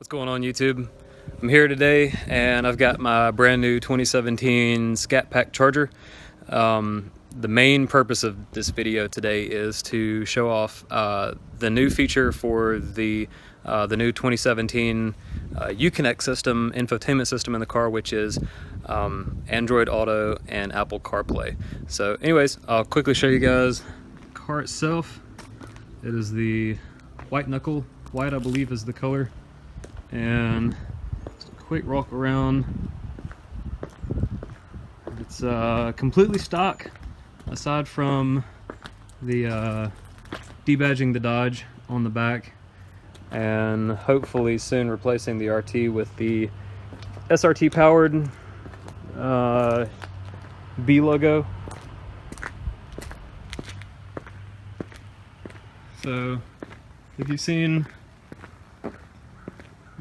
What's going on, YouTube? I'm here today and I've got my brand new 2017 Scat Pack charger. The main purpose of this video today is to show off the new feature for the new 2017 UConnect system, infotainment system in the car, which is Android Auto and Apple CarPlay. So anyways, I'll quickly show you guys the car itself. It is the white knuckle. White, I believe, is the color. And just a quick walk around. It's completely stock, aside from the debadging the Dodge on the back, and hopefully soon replacing the RT with the SRT powered B logo. So if you've seen,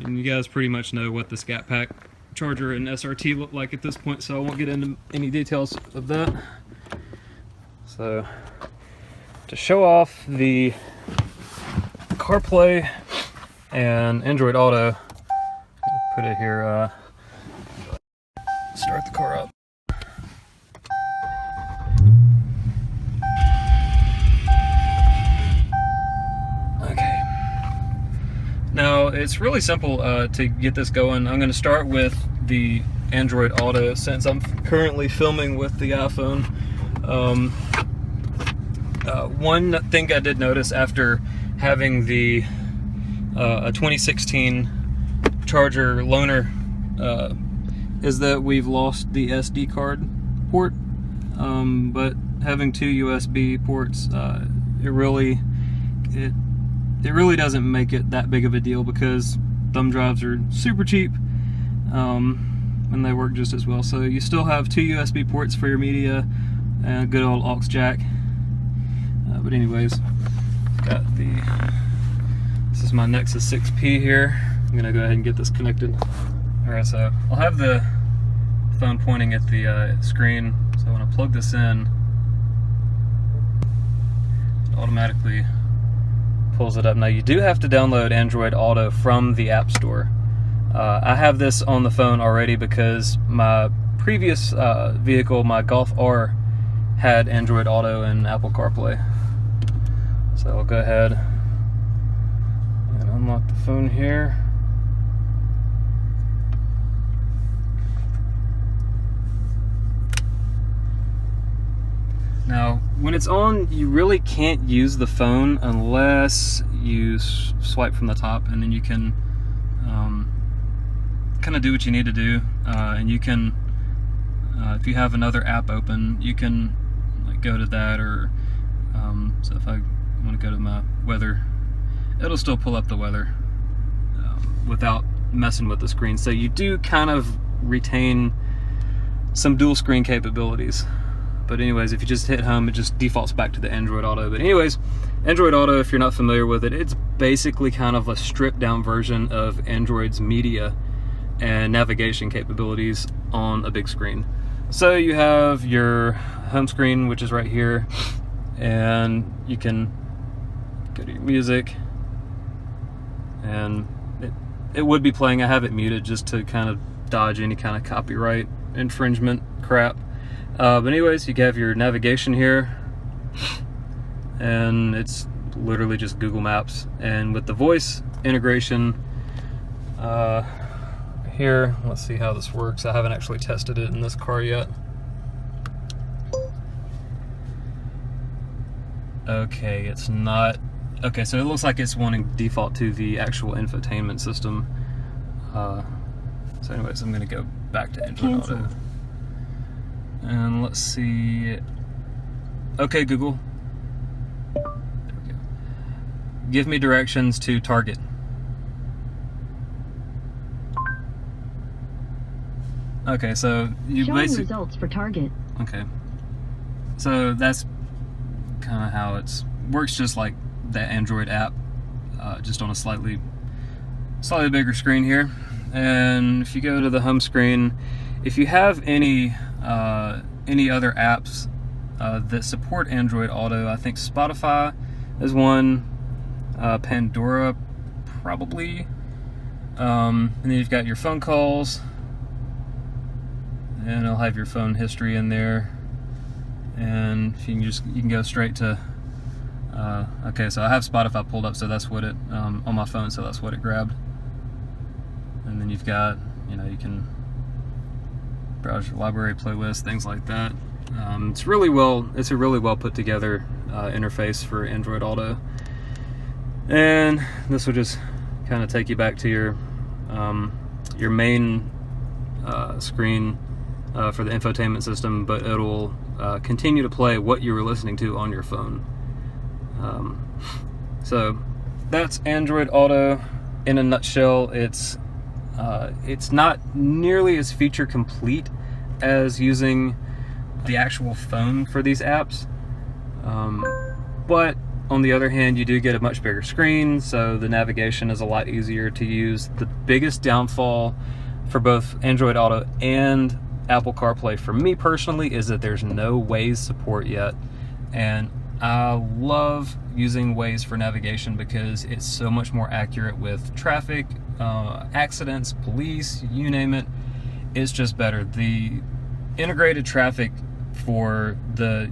and you guys pretty much know what the Scat Pack charger and SRT look like at this point, so I won't get into any details of that. So to show off the CarPlay and Android Auto, put it here, start the car up. Now, it's really simple to get this going. I'm going to start with the Android Auto since I'm currently filming with the iPhone. One thing I did notice after having the a 2016 charger loaner is that we've lost the SD card port, but having two USB ports, it really doesn't make it that big of a deal because thumb drives are super cheap, and they work just as well. So you still have two USB ports for your media and a good old aux jack. But anyways, this is my Nexus 6P here. I'm gonna go ahead and get this connected. All right, so I'll have the phone pointing at the screen. So when I plug this in, it automatically pulls it up. Now, you do have to download Android Auto from the App Store. I have this on the phone already because my previous vehicle, my Golf R, had Android Auto and Apple CarPlay. So I'll go ahead and unlock the phone here. Now, when it's on, you really can't use the phone unless you swipe from the top, and then you can kind of do what you need to do. And you can, if you have another app open, you can like go to that, or so if I want to go to my weather, it'll still pull up the weather without messing with the screen. So you do kind of retain some dual screen capabilities. But anyways, if you just hit home, it just defaults back to the Android Auto. But anyways, Android Auto, if you're not familiar with it, it's basically kind of a stripped down version of Android's media and navigation capabilities on a big screen. So you have your home screen, which is right here, and you can go to your music, and it would be playing. I have it muted just to kind of dodge any kind of copyright infringement crap. But anyways, you have your navigation here, and it's literally just Google Maps. And with the voice integration here, let's see how this works. I haven't actually tested it in this car yet. Okay, it's not. Okay, so it looks like it's wanting to default to the actual infotainment system. So anyways, I'm going to go back to Android Auto. And let's see. Okay, Google. There we go. Give me directions to Target. Okay, so you basically results for Target. Okay, so that's kind of how it works, just like the Android app, just on a slightly bigger screen here. And if you go to the home screen, if you have any other apps that support Android Auto, I think Spotify is one, Pandora probably, And then you've got your phone calls, and it'll have your phone history in there. And you can go straight to. Okay, so I have Spotify pulled up, so that's what it on my phone. So that's what it grabbed. And then you've got, you can browse your library playlist, things like that. It's a really well put together interface for Android Auto. And this will just kind of take you back to your main screen for the infotainment system, but it'll continue to play what you were listening to on your phone. So that's Android Auto in a nutshell. It's not nearly as feature complete as using the actual phone for these apps, but on the other hand, you do get a much bigger screen, so the navigation is a lot easier to use. The biggest downfall for both Android Auto and Apple CarPlay for me personally is that there's no Waze support yet, and I love using Waze for navigation because it's so much more accurate with traffic, accidents, police, you name it. It's just better. The integrated traffic for the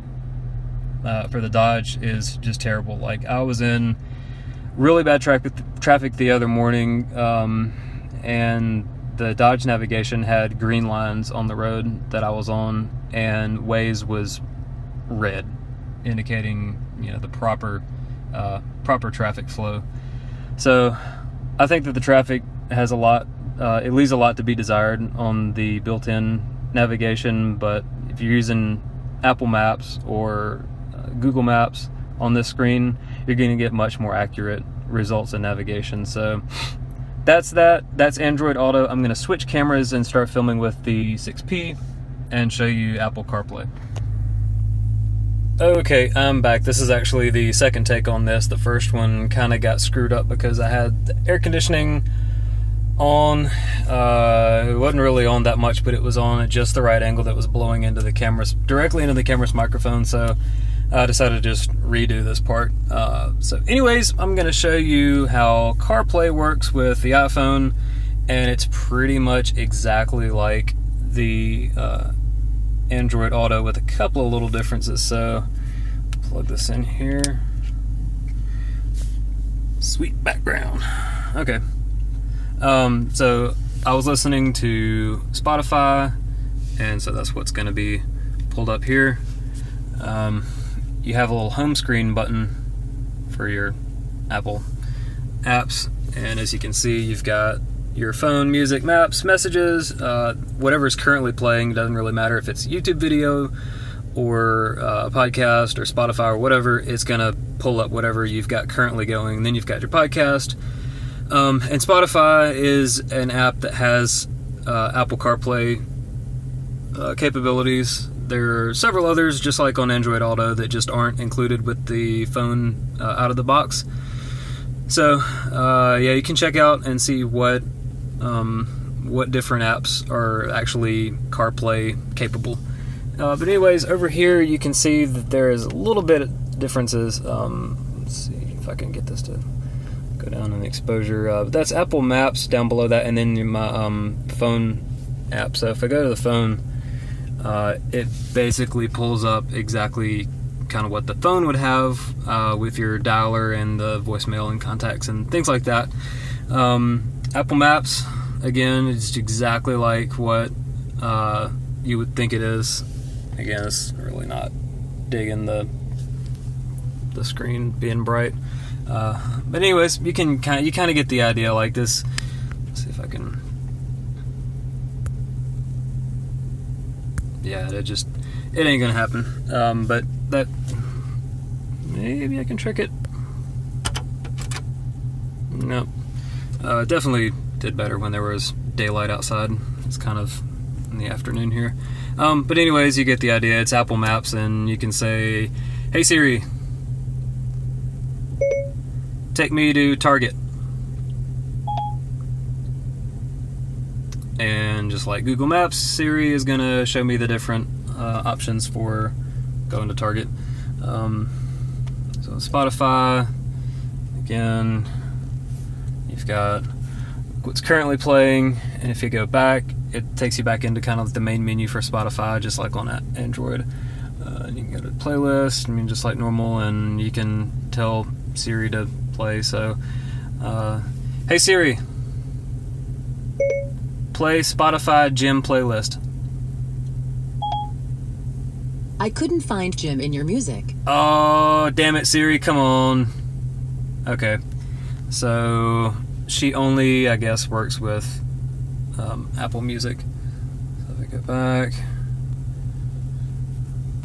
Dodge is just terrible. Like, I was in really bad traffic the other morning, and the Dodge navigation had green lines on the road that I was on, and Waze was red, indicating the proper traffic flow. So I think that the traffic has it leaves a lot to be desired on the built-in navigation, but if you're using Apple Maps or Google Maps on this screen, you're going to get much more accurate results in navigation. So that's Android Auto. I'm going to switch cameras and start filming with the 6P and show you Apple CarPlay. Okay, I'm back. This is actually the second take on this. The first one kind of got screwed up because I had the air conditioning on. It wasn't really on that much, but it was on at just the right angle that was blowing into the camera's, directly into the camera's microphone, so I decided to just redo this part. So anyways, I'm going to show you how CarPlay works with the iPhone, and it's pretty much exactly like the Android Auto with a couple of little differences. So plug this in here. Sweet background. Okay. So I was listening to Spotify, and so that's what's going to be pulled up here. You have a little home screen button for your Apple apps, and as you can see, you've got your phone, music, maps, messages, whatever is currently playing. Doesn't really matter if it's a YouTube video or a podcast or Spotify or whatever. It's going to pull up whatever you've got currently going. And then you've got your podcast. And Spotify is an app that has Apple CarPlay capabilities. There are several others, just like on Android Auto, that just aren't included with the phone out of the box. So, yeah, you can check out and see what different apps are actually CarPlay capable. But anyways, over here you can see that there is a little bit of differences. Let's see if I can get this to go down in the exposure. But that's Apple Maps down below that, and then my phone app. So if I go to the phone, it basically pulls up exactly kind of what the phone would have with your dialer and the voicemail and contacts and things like that. Apple Maps, again, is exactly like what you would think it is. Again, it's really not digging the screen being bright. But anyways, you kind of get the idea like this. Let's see if I can. Yeah, it ain't gonna happen. But that, maybe I can trick it. Nope. Definitely did better when there was daylight outside. It's kind of in the afternoon here. But anyways, you get the idea. It's Apple Maps, and you can say, "Hey Siri, take me to Target." And just like Google Maps, Siri is going to show me the different options for going to Target. So Spotify, again, you've got what's currently playing, and if you go back, it takes you back into kind of the main menu for Spotify, just like on Android. And you can go to playlist, just like normal, and you can tell Siri to play. So, hey Siri, play Spotify gym playlist. I couldn't find gym in your music. Oh, damn it, Siri, come on. Okay, so she only, I guess, works with Apple Music. So if I go back,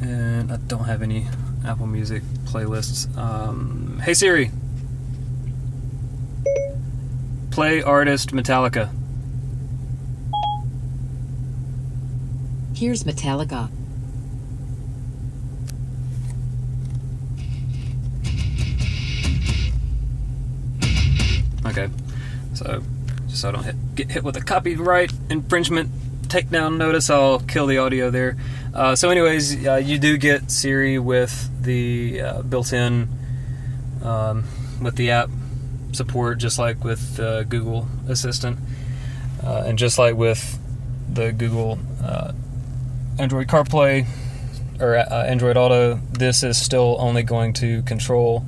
and I don't have any Apple Music playlists. Hey Siri, play artist Metallica. Here's Metallica. Okay, so just so I don't get hit with a copyright infringement takedown notice, I'll kill the audio there. So anyways, you do get Siri with the built-in, with the app support, just like with Google Assistant, and just like with the Google Android Carplay or Android Auto, this is still only going to control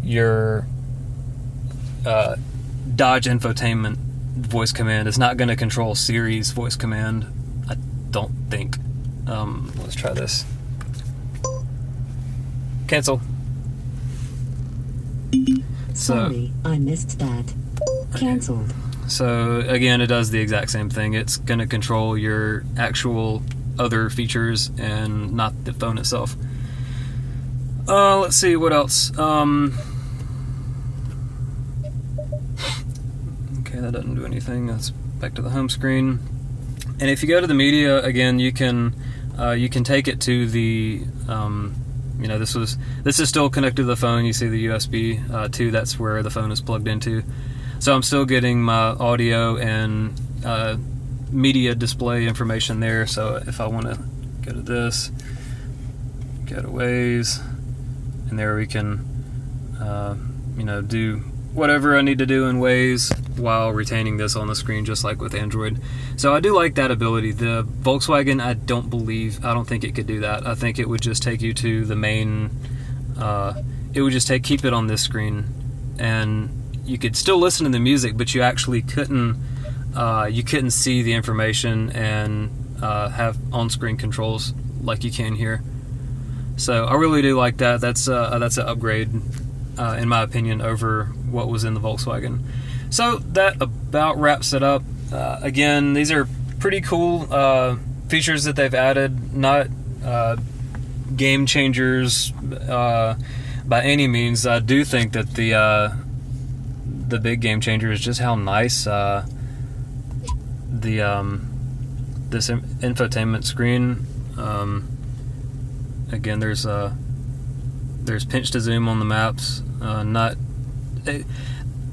your Dodge Infotainment voice command. It's not going to control Siri's voice command, I don't think. Let's try this. Cancel. Sorry, I missed that. Cancelled. So again, it does the exact same thing. It's going to control your actual other features and not the phone itself. Let's see what else. Okay, that doesn't do anything. That's back to the home screen. And if you go to the media again, you can take it to the this is still connected to the phone. You see the USB 2. That's where the phone is plugged into. So I'm still getting my audio and media display information there. So if I want to go to this, go to Waze, and there we can do whatever I need to do in Waze while retaining this on the screen, just like with Android. So I do like that ability. The Volkswagen, I don't think it could do that. I think it would just take you to the main, it would just keep it on this screen, and you could still listen to the music, but you actually couldn't see the information and have on-screen controls like you can here. So I really do like that. That's an upgrade, in my opinion, over what was in the Volkswagen. So that about wraps it up. Again, these are pretty cool features that they've added. Not game changers by any means. I do think that the big game changer is just how nice this infotainment screen. Again, there's pinch to zoom on the maps.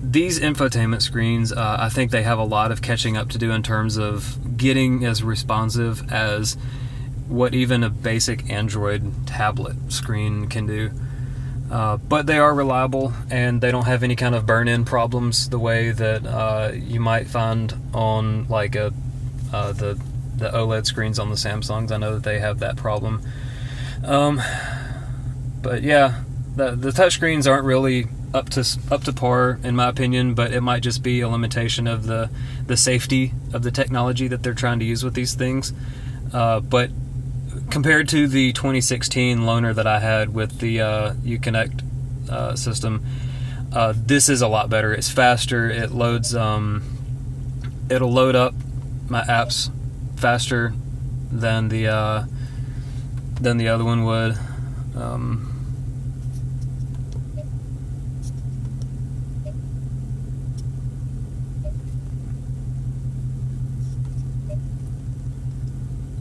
These infotainment screens, I think they have a lot of catching up to do in terms of getting as responsive as what even a basic Android tablet screen can do. But they are reliable, and they don't have any kind of burn-in problems the way that you might find on like the OLED screens on the Samsungs. I know that they have that problem. But yeah, the touchscreens aren't really up to par in my opinion, but it might just be a limitation of the safety of the technology that they're trying to use with these things. But compared to the 2016 loaner that I had with the UConnect system, this is a lot better. It's faster. It loads. It'll load up my apps faster than the other one would.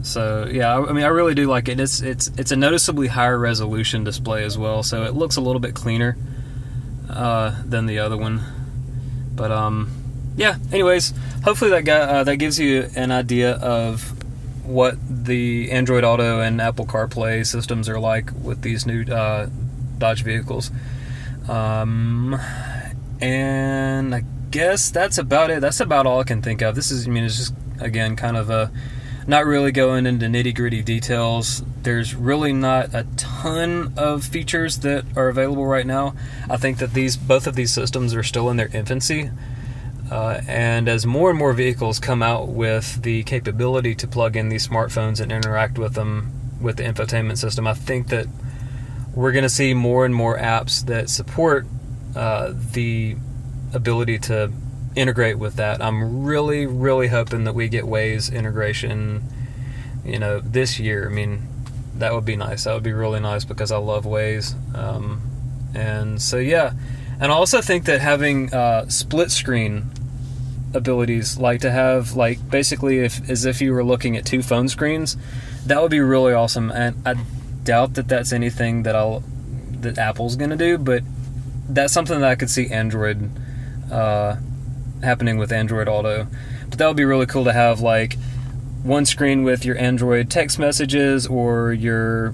So yeah, I mean, I really do like it. It's a noticeably higher resolution display as well, so it looks a little bit cleaner than the other one. But yeah. Anyways, hopefully that gives you an idea of what the Android Auto and Apple CarPlay systems are like with these new Dodge vehicles. And I guess that's about it. That's about all I can think of. This is, I mean, it's just, again, kind of a, not really going into nitty-gritty details. There's really not a ton of features that are available right now. I think that both of these systems are still in their infancy. And as more and more vehicles come out with the capability to plug in these smartphones and interact with them with the infotainment system, I think that we're going to see more and more apps that support the ability to integrate with that. I'm really, really hoping that we get Waze integration, this year. I mean, that would be nice. That would be really nice because I love Waze. And so, yeah. And I also think that having split screen abilities, like to have, like, basically as if you were looking at two phone screens, that would be really awesome. And I doubt that that's anything that Apple's going to do, but that's something that I could see Android happening with Android Auto. But that would be really cool to have, like, one screen with your Android text messages or your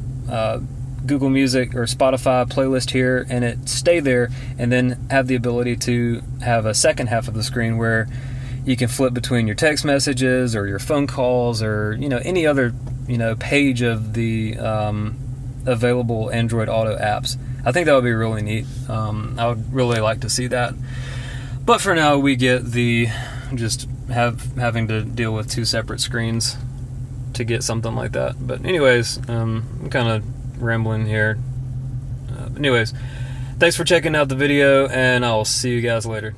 Google Music or Spotify playlist here, and it stay there, and then have the ability to have a second half of the screen where you can flip between your text messages or your phone calls or any other page of the available Android Auto apps. I think that would be really neat. I would really like to see that. But for now, we get the having to deal with two separate screens to get something like that. But anyways, I'm kind of rambling here. Anyways, thanks for checking out the video, and I'll see you guys later.